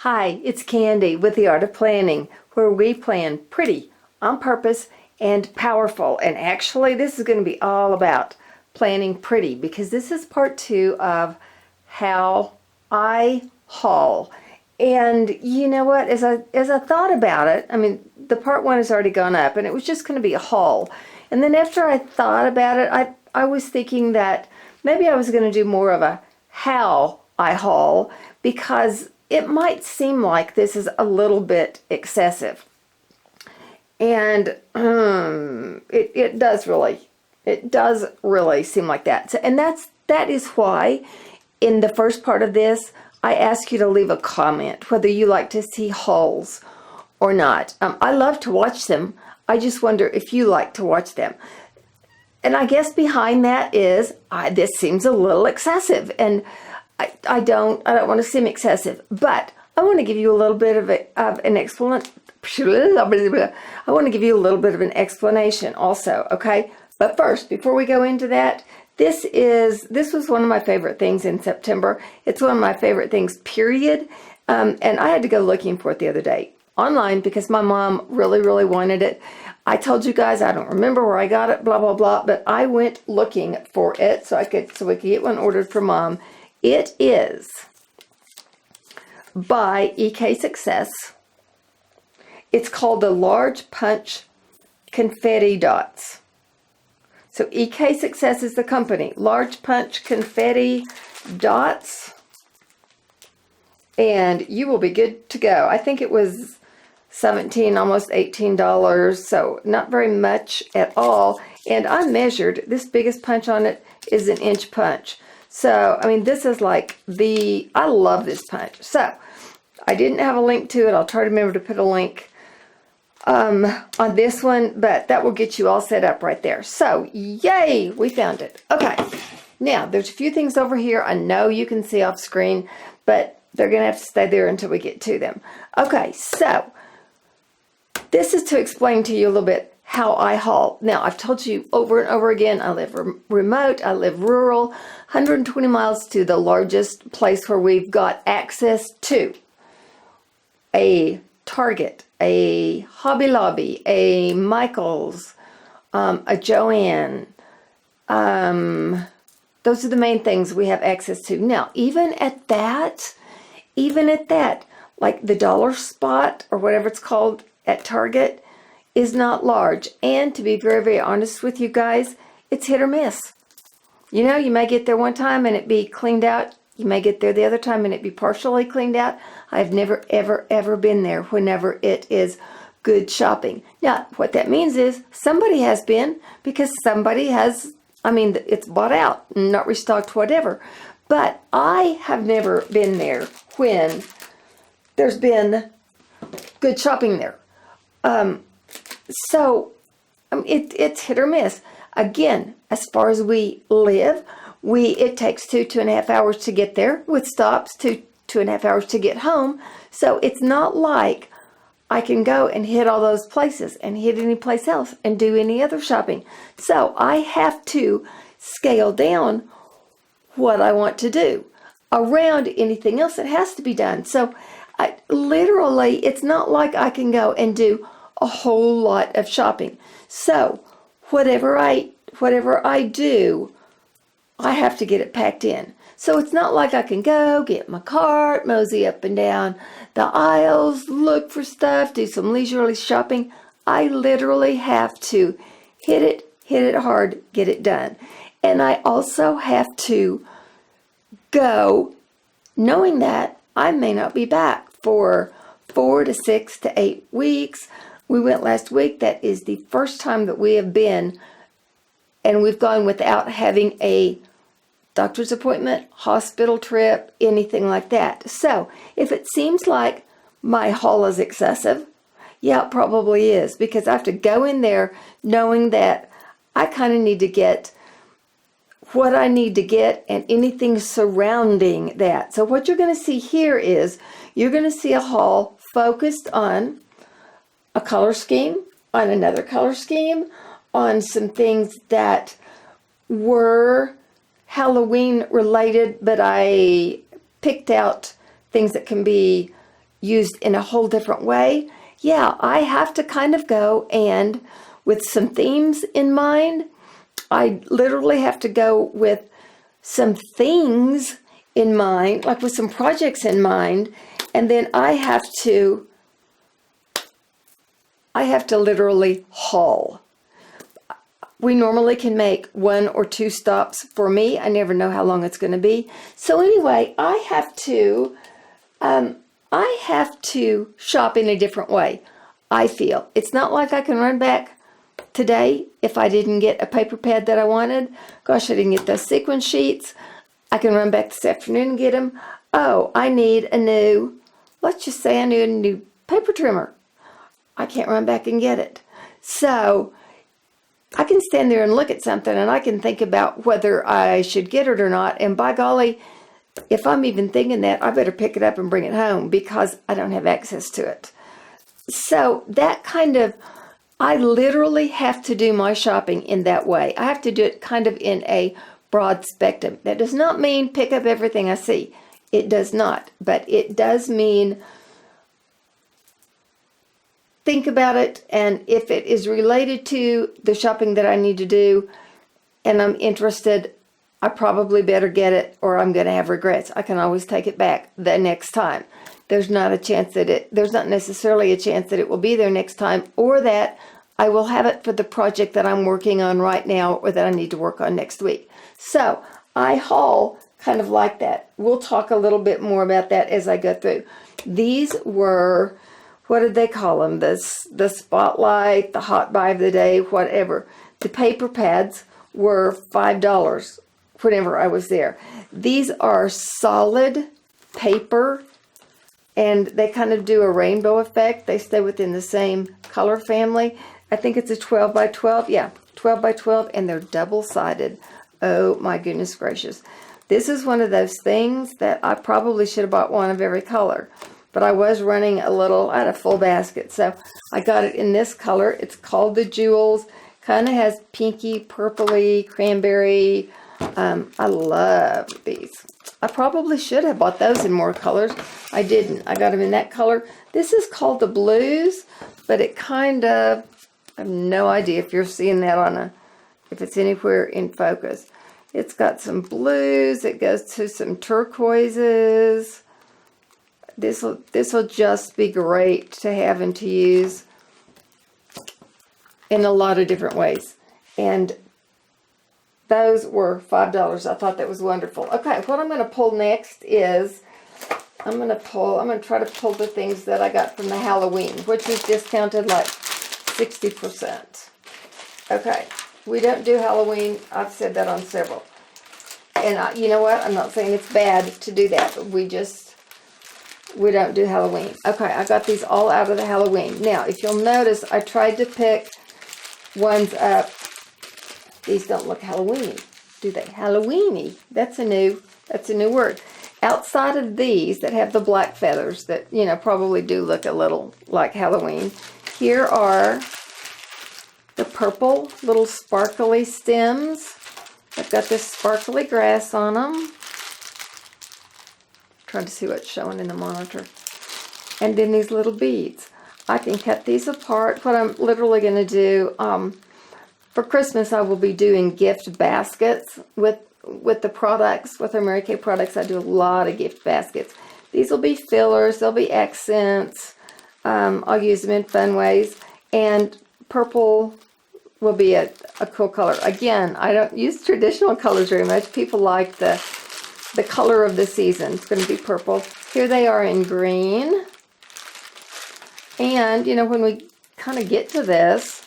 Hi, it's Candy with the Art of Planning, where we plan pretty, on purpose, and powerful. And actually, this is going to be all about planning pretty because this is part 2 of how I haul. And you know what? As I thought about it, I mean, the part 1 has already gone up, and it was just going to be a haul. And then after I thought about it, I was thinking that maybe I was going to do more of a how I haul because it might seem like this is a little bit excessive. And it does really seem like that. So, and that is why in the first part of this, I ask you to leave a comment whether you like to see hauls or not. I love to watch them. I just wonder if you like to watch them. And I guess behind that is this seems a little excessive, and I don't want to seem excessive, but I want to give you a little bit of an explanation. I want to give you a little bit of an explanation also, okay? But first, before we go into that, this was one of my favorite things in September. It's one of my favorite things, period. And I had to go looking for it the other day online because my mom really, really wanted it. I told you guys I don't remember where I got it, blah, blah, blah, but I went looking for it so we could get one ordered for Mom. It is by EK Success. It's called the Large Punch Confetti Dots. So EK Success is the company. Large Punch Confetti Dots. And you will be good to go. I think it was $17, almost $18, so not very much at all. And I measured, this biggest punch on it is an inch punch. So, I mean, this is like I love this punch. So, I didn't have a link to it. I'll try to remember to put a link on this one, but that will get you all set up right there. So, yay, we found it. Okay, now there's a few things over here I know you can see off screen, but they're going to have to stay there until we get to them. Okay, so this is to explain to you a little bit how I haul. Now, I've told you over and over again, I live remote, I live rural, 120 miles to the largest place where we've got access to a Target, a Hobby Lobby, a Michael's, a Joann. Those are the main things we have access to. Now, even at that, like the dollar spot or whatever it's called at Target is not large. And to be very, very honest with you guys, it's hit or miss. You know, you may get there one time and it be cleaned out. You may get there the other time and it be partially cleaned out. I've never, ever, ever been there whenever it is good shopping. Now, what that means is somebody has been, because somebody has, I mean, it's bought out, not restocked, whatever. But I have never been there when there's been good shopping there. So it's hit or miss. Again, as far as we live, it takes 2.5 hours to get there with stops, 2.5 hours to get home. So it's not like I can go and hit all those places and hit any place else and do any other shopping. So I have to scale down what I want to do around anything else that has to be done. So literally, it's not like I can go and do a whole lot of shopping. So whatever I do, I have to get it packed in. So it's not like I can go get my cart, mosey up and down the aisles, look for stuff, do some leisurely shopping. I literally have to hit it hard, get it done. And I also have to go knowing that I may not be back for 4 to 6 to 8 weeks. We went last week. That is the first time that we have been, and we've gone without having a doctor's appointment, hospital trip, anything like that. So if it seems like my haul is excessive, yeah, it probably is, because I have to go in there knowing that I kind of need to get what I need to get and anything surrounding that. So what you're going to see here is you're going to see a haul focused on a color scheme, on another color scheme, on some things that were Halloween related, but I picked out things that can be used in a whole different way, yeah, I have to kind of go and with some themes in mind, I literally have to go with some things in mind, like with some projects in mind, and then I have to literally haul. We normally can make 1 or 2 stops. For me, I never know how long it's going to be. So anyway, I have to shop in a different way. I feel it's not like I can run back today if I didn't get a paper pad that I wanted. Gosh, I didn't get those sequin sheets. I can run back this afternoon and get them. Oh, I need a new, let's just say I need a new paper trimmer. I can't run back and get it. So I can stand there and look at something and I can think about whether I should get it or not. And by golly, if I'm even thinking that, I better pick it up and bring it home because I don't have access to it. So that kind of, I literally have to do my shopping in that way. I have to do it kind of in a broad spectrum. That does not mean pick up everything I see. It does not. But it does mean think about it, and if it is related to the shopping that I need to do and I'm interested, I probably better get it or I'm going to have regrets. I can always take it back the next time. There's not necessarily a chance that it will be there next time or that I will have it for the project that I'm working on right now or that I need to work on next week. So I haul kind of like that. We'll talk a little bit more about that as I go through. These were, what did they call them? The spotlight, the hot buy of the day, whatever. The paper pads were $5 whenever I was there. These are solid paper and they kind of do a rainbow effect. They stay within the same color family. I think it's a 12 by 12. Yeah, 12 by 12, and they're double-sided. Oh my goodness gracious. This is one of those things that I probably should have bought one of every color. But I was running a little, I had a full basket. So I got it in this color. It's called the Jewels. Kind of has pinky, purpley, cranberry. I love these. I probably should have bought those in more colors. I didn't. I got them in that color. This is called the Blues, but it kind of, I have no idea if you're seeing that if it's anywhere in focus. It's got some blues. It goes to some turquoises. This will just be great to have and to use in a lot of different ways. And those were $5. I thought that was wonderful. Okay, what I'm going to pull next is I'm going to try to pull the things that I got from the Halloween, which was discounted like 60%. Okay, we don't do Halloween. I've said that on several. And you know what? I'm not saying it's bad to do that, but we don't do Halloween. Okay, I got these all out of the Halloween. Now, if you'll notice, I tried to pick ones up. These don't look Halloweeny, do they? Halloweeny. That's a new word. Outside of these that have the black feathers that, probably do look a little like Halloween, here are the purple little sparkly stems. I've got this sparkly grass on them. Trying to see what's showing in the monitor. And then these little beads. I can cut these apart. What I'm literally going to do, for Christmas, I will be doing gift baskets with the products, with our Mary Kay products. I do a lot of gift baskets. These will be fillers. They'll be accents. I'll use them in fun ways. And purple will be a cool color. Again, I don't use traditional colors very much. People like the color of the season. It's going to be purple. Here they are in green. And, when we kind of get to this,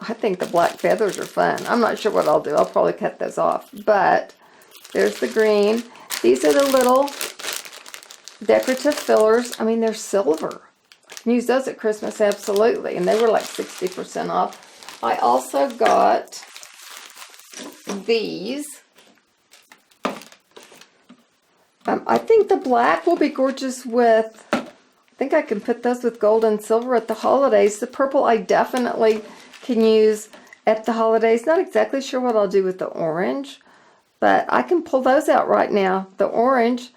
I think the black feathers are fun. I'm not sure what I'll do. I'll probably cut those off. But there's the green. These are the little decorative fillers. I mean, they're silver. You can use those at Christmas, absolutely. And they were like 60% off. I also got these. I think the black will be gorgeous with, I think I can put those with gold and silver at the holidays. The purple I definitely can use at the holidays. Not exactly sure what I'll do with the orange, but I can pull those out right now, the orange,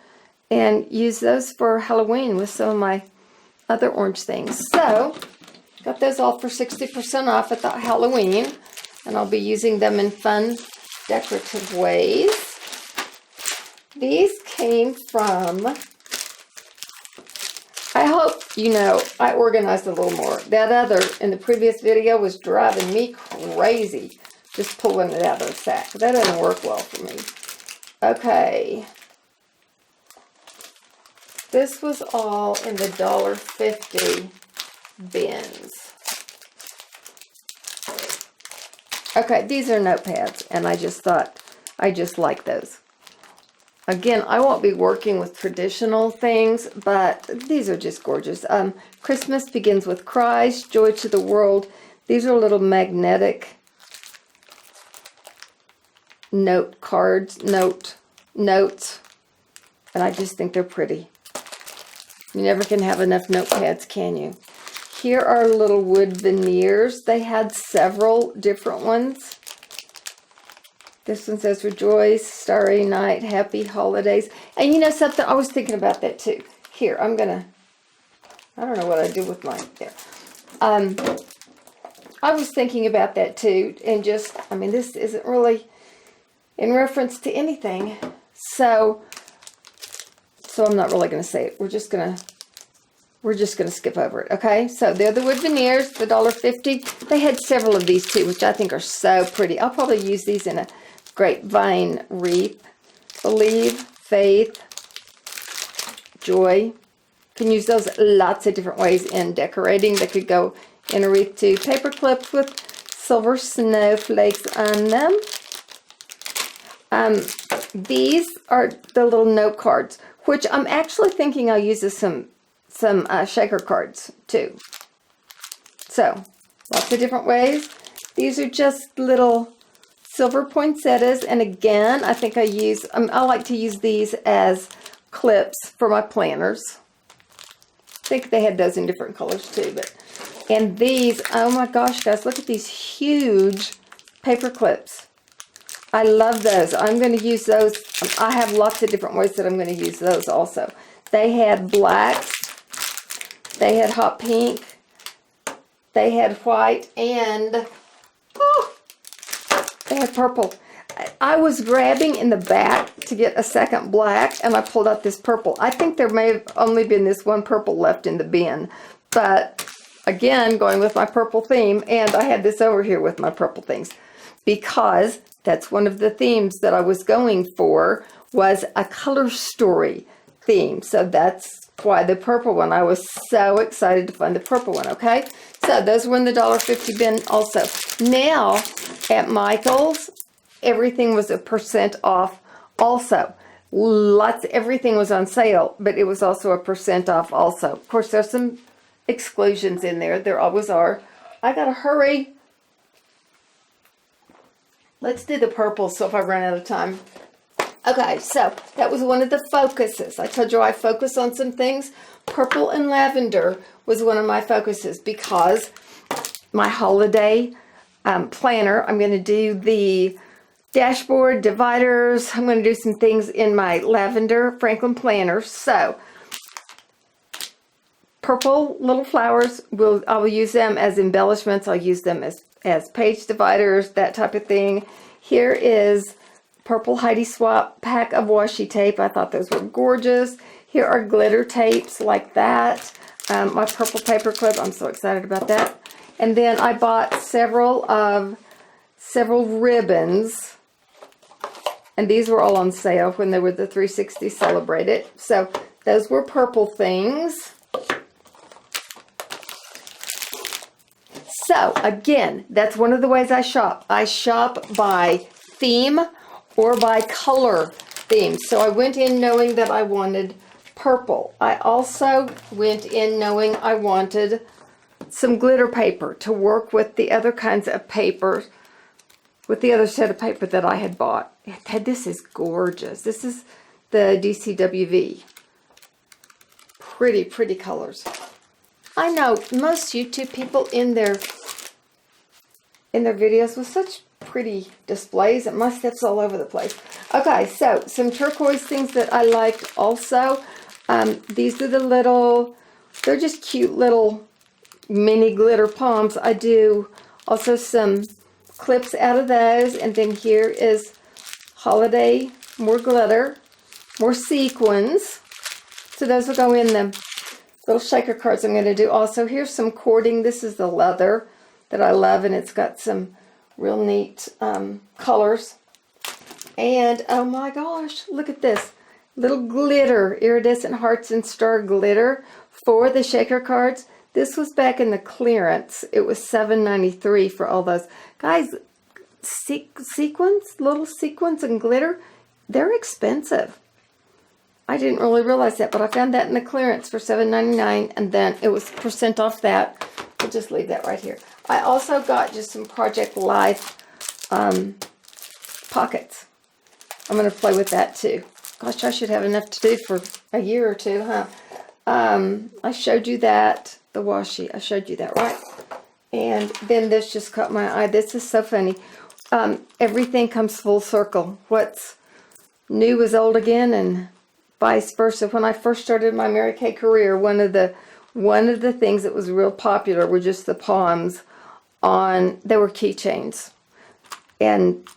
and use those for Halloween with some of my other orange things. So, got those all for 60% off at the Halloween. And I'll be using them in fun, decorative ways. These came from, I hope you know, I organized a little more. That other, in the previous video, was driving me crazy. Just pulling it out of the sack. That doesn't work well for me. Okay. This was all in the $1.50 bins. Okay, these are notepads, and I just thought, I just like those. Again, I won't be working with traditional things, but these are just gorgeous. Christmas begins with cries, joy to the world. These are little magnetic note cards, notes, and I just think they're pretty. You never can have enough notepads, can you? Here are little wood veneers. They had several different ones. This one says, rejoice, starry night, happy holidays. And you know something? I was thinking about that too. Here, I don't know what I do with mine there. I was thinking about that too. And just, I mean, this isn't really in reference to anything. So I'm not really going to say it. We're just going to skip over it, okay? So they're the wood veneers, the $1.50. They had several of these too, which I think are so pretty. I'll probably use these in a grapevine wreath. Believe, faith, joy. Can use those lots of different ways in decorating. They could go in a wreath too. Paper clips with silver snowflakes on them. These are the little note cards, which I'm actually thinking I'll use as some shaker cards too. So lots of different ways. These are just little silver poinsettias, and again, I think I like to use these as clips for my planners. I think they had those in different colors too, and these, oh my gosh guys, look at these huge paper clips. I love those. I'm going to use those. I have lots of different ways that I'm going to use those also. They had blacks, they had hot pink, they had white, and they had purple. I was grabbing in the back to get a second black, and I pulled out this purple. I think there may have only been this one purple left in the bin, but again, going with my purple theme, and I had this over here with my purple things, because that's one of the themes that I was going for, was a color story theme. So that's why the purple one. I was so excited to find the purple one, okay? So those were in the $1.50 bin also. Now, at Michael's, everything was a % off also. Everything was on sale, but it was also a % off also. Of course, there's some exclusions in there. There always are. I gotta hurry. Let's do the purple, so if I run out of time. Okay, so that was one of the focuses. I told you I focus on some things. Purple and lavender was one of my focuses because my holiday planner, I'm going to do the dashboard, dividers. I'm going to do some things in my lavender Franklin planner. So purple little flowers, I will use them as embellishments. I'll use them as page dividers, that type of thing. Here is purple Heidi Swap pack of washi tape. I thought those were gorgeous. Here are glitter tapes like that. My purple paper clip, I'm so excited about that. And then I bought several ribbons, and these were all on sale when they were the 360 celebrated. So those were purple things. So again, that's one of the ways I shop. I shop by theme or by color theme. So I went in knowing that I wanted purple. I also went in knowing I wanted some glitter paper to work with the other kinds of paper, with the other set of paper that I had bought. This is gorgeous. This is the DCWV. Pretty, pretty colors. I know most YouTube people in their videos with such pretty displays, and my stuff's all over the place. Okay, so some turquoise things that I liked also. These are the little they're just cute little mini glitter palms. I do also some clips out of those, and then here is holiday, more glitter, more sequins. So those will go in the little shaker cards I'm going to do. Also, here's some cording. This is the leather that I love, and it's got some real neat colors. And oh my gosh, look at this little glitter, iridescent hearts and star glitter for the shaker cards. This was back in the clearance. It was $7.93 for all those. Guys, sequins, little sequins and glitter, they're expensive. I didn't really realize that, but I found that in the clearance for $7.99, and then it was % off that. We'll just leave that right here. I also got just some Project Life pockets. I'm going to play with that too. Gosh, I should have enough to do for a year or two, huh? I showed you that, the washi. I showed you that, right? And then this just caught my eye. This is so funny. Everything comes full circle. What's new is old again, and vice versa. When I first started my Mary Kay career, one of the things that was real popular were just the palms on, they were keychains. And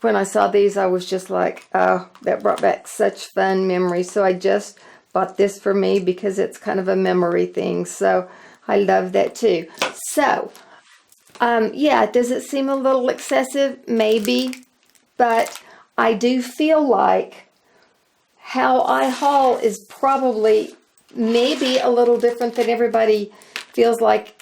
when I saw these, I was just like, oh, that brought back such fun memories. So I just bought this for me because it's kind of a memory thing. So I love that too. So, yeah, does it seem a little excessive? Maybe. But I do feel like how I haul is probably maybe a little different than everybody feels like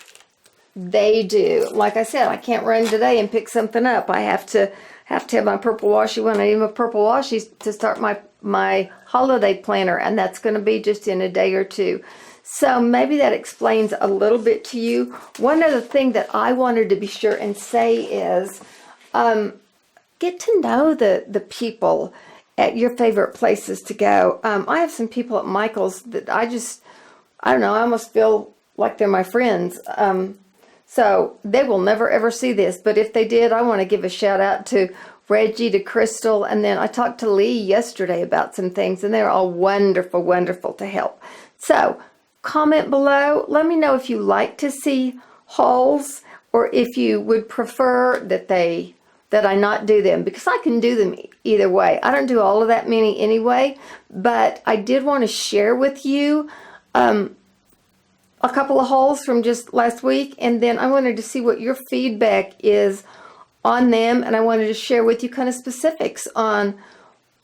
they do. Like I said, I can't run today and pick something up. I have to have my purple washi when I need my purple washi to start my holiday planner, and that's going to be just in a day or two. So maybe that explains a little bit to you. One other thing that I wanted to be sure and say is get to know the people at your favorite places to go. I have some people at Michael's that I don't know, I almost feel like they're my friends. So they will never ever see this, but if they did, I want to give a shout out to Reggie, to Crystal, and then I talked to Lee yesterday about some things, and they're all wonderful, wonderful to help. So comment below. Let me know if you like to see hauls, or if you would prefer that I not do them, because I can do them either way. I don't do all of that many anyway, but I did want to share with you a couple of hauls from just last week, and then I wanted to see what your feedback is on them, and I wanted to share with you kind of specifics on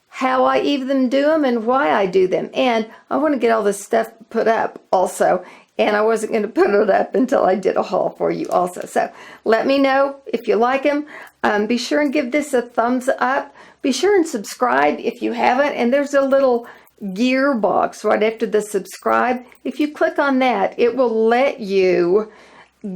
how I even do them and why I do them. And I want to get all this stuff put up also, and I wasn't going to put it up until I did a haul for you also. So let me know if you like them. Be sure and give this a thumbs up. Be sure and subscribe if you haven't, and there's a little gear box right after the subscribe. If you click on that, it will let you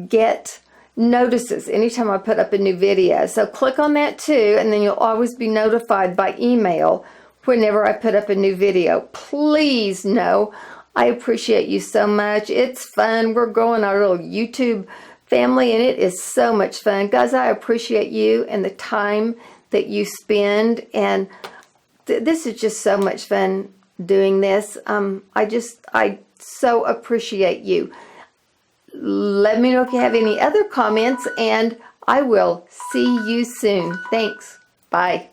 get notices anytime I put up a new video. So click on that too, and then you'll always be notified by email whenever I put up a new video. Please know I appreciate you so much. It's fun. We're growing our little YouTube family, and it is so much fun. Guys, I appreciate you and the time that you spend, and this is just so much fun doing this. I so appreciate you. Let me know if you have any other comments, and I will see you soon. Thanks. Bye.